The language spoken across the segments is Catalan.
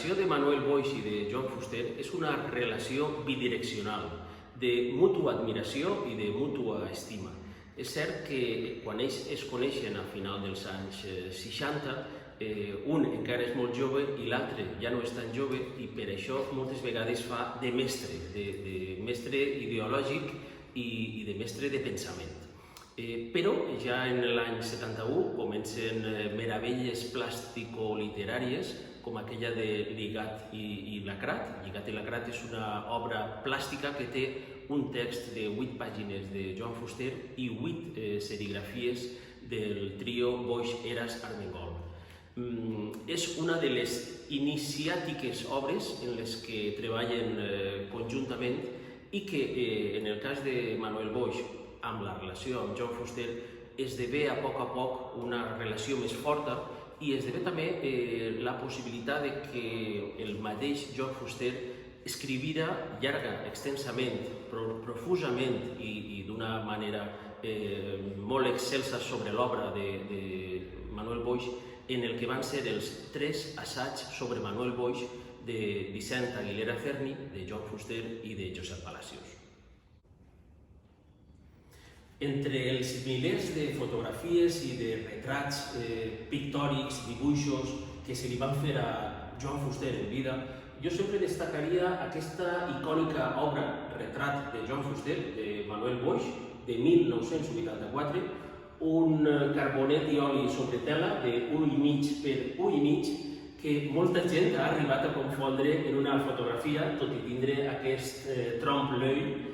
relació de Manuel Boix i de Joan Fuster és una relació bidireccional, de mútua admiració i de mútua estima. És cert que quan ells es coneixen a final dels anys 60, un encara és molt jove i l'altre ja no és tan jove i per això moltes vegades fa de mestre ideològic i de mestre de pensament. Però ja en l'any 71 comencen meravelles plàstico-literàries com aquella de Lligat i Lacrat. Lligat i Lacrat és una obra plàstica que té un text de 8 pàgines de Joan Fuster i 8 serigrafies del trio Boix, Heras, Armengol. És una de les iniciàtiques obres en les que treballen conjuntament i que, en el cas de Manuel Boix, amb la relació amb Joan Fuster, esdevé a poc una relació més forta i esdevé també la possibilitat que el mateix Joan Fuster escrivira llarga, extensament, profusament i d'una manera molt excelsa sobre l'obra de Manuel Boix, en el que van ser els 3 assaigs sobre Manuel Boix de Vicent Aguilera Cerny, de Joan Fuster i de Josep Palacios. Entre els milers de fotografies i de retrats pictòrics, dibuixos que se li van fer a Joan Fuster en vida, jo sempre destacaria aquesta icònica obra, Retrat de Joan Fuster, de Manuel Boix, de 1984, un carbonet i oli sobre tela de 1,5 per 1,5 que molta gent ha arribat a confondre en una fotografia, tot i tindre aquest trompe-l'œil,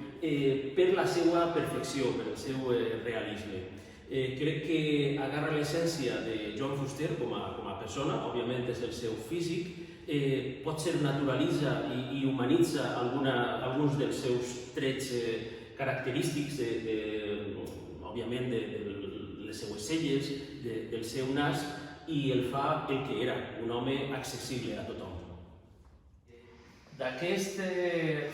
per la seva perfecció, per el seu realisme. Crec que agarra l'essència de Joan Fuster com a persona, òbviament és el seu físic, potser naturalitza i humanitza alguns dels seus trets característics, òbviament de les seues celles, del seu nas, i el fa el que era, un home accessible a tothom. D'aquesta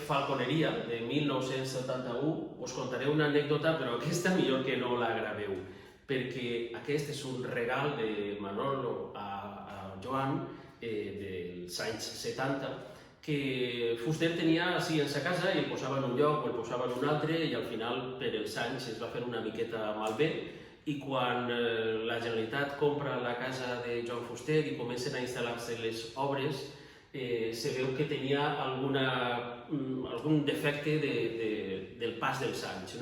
falconeria de 1971 us contaré una anècdota, però aquesta millor que no la graveu, perquè aquest és un regal de Manolo a Joan dels anys 70, que Fuster tenia així en sa casa i el posava en un lloc o el posava en un altre i al final per els anys es va fer una miqueta malbé i quan la Generalitat compra la casa de Joan Fuster i comencen a instal·lar-se les obres, se veu que tenia algun defecte del pas dels anys.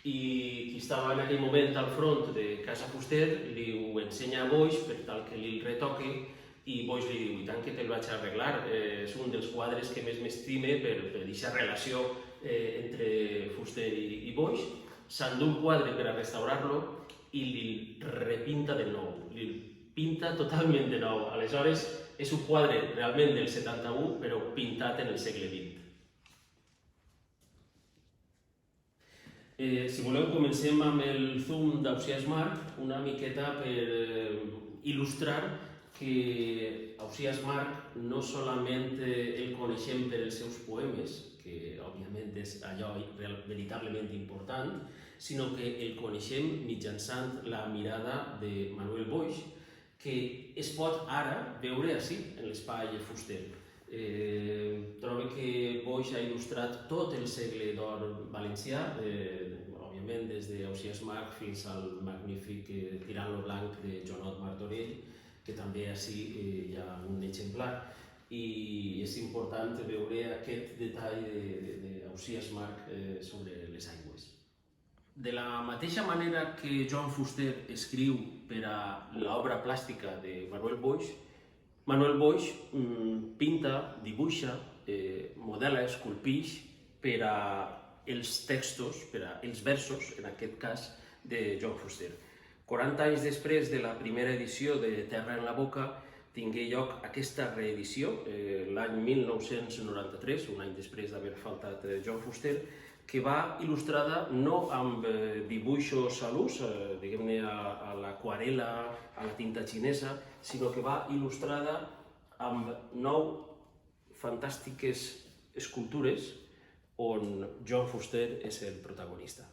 I qui estava en aquell moment al front de Casa Fuster li ho ensenya a Boix per tal que li retoqui i Boix li diu, i tant que te'l vaig arreglar, és un dels quadres que més m'estime per aquesta relació entre Fuster i Boix. S'endú un quadre per a restaurar-lo i li repinta de nou, li pinta totalment de nou. Aleshores, és un quadre realment del 71, però pintat en el segle XX. Si voleu, comencem amb el zoom d'Ausiàs March, una miqueta per il·lustrar que Ausiàs March no solament el coneixem per els seus poemes, que òbviament és allò veritablement important, sinó que el coneixem mitjançant la mirada de Manuel Boix, que es pot ara veure així, en l'espai Fuster. Trobo que Boix ha il·lustrat tot el segle d'or valencià, òbviament des d'Ausiàs March fins al magnífic Tirant lo blanc de Jonot Martorell, que també així hi ha un exemplar. I és important veure aquest detall d'Ausiàs March sobre les aigües. De la mateixa manera que Joan Fuster escriu per a l'obra plàstica de Manuel Boix pinta, dibuixa, modela, esculpix per a els textos, per a els versos, en aquest cas, de Joan Fuster. 40 anys després de la primera edició de Terra en la boca, tingué lloc aquesta reedició, l'any 1993, un any després d'haver faltat Joan Fuster, que va il·lustrada no amb dibuixos a l'ús, diguem-ne a l'aquarela, a la tinta xinesa, sinó que va il·lustrada amb 9 fantàstiques escultures on Joan Fuster és el protagonista.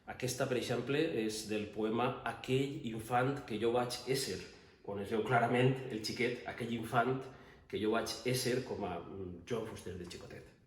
Aquesta, per exemple, és del poema Aquell infant que jo vaig ésser, on es veu clarament el xiquet, aquell infant que jo vaig ésser com a Joan Fuster de xicotet.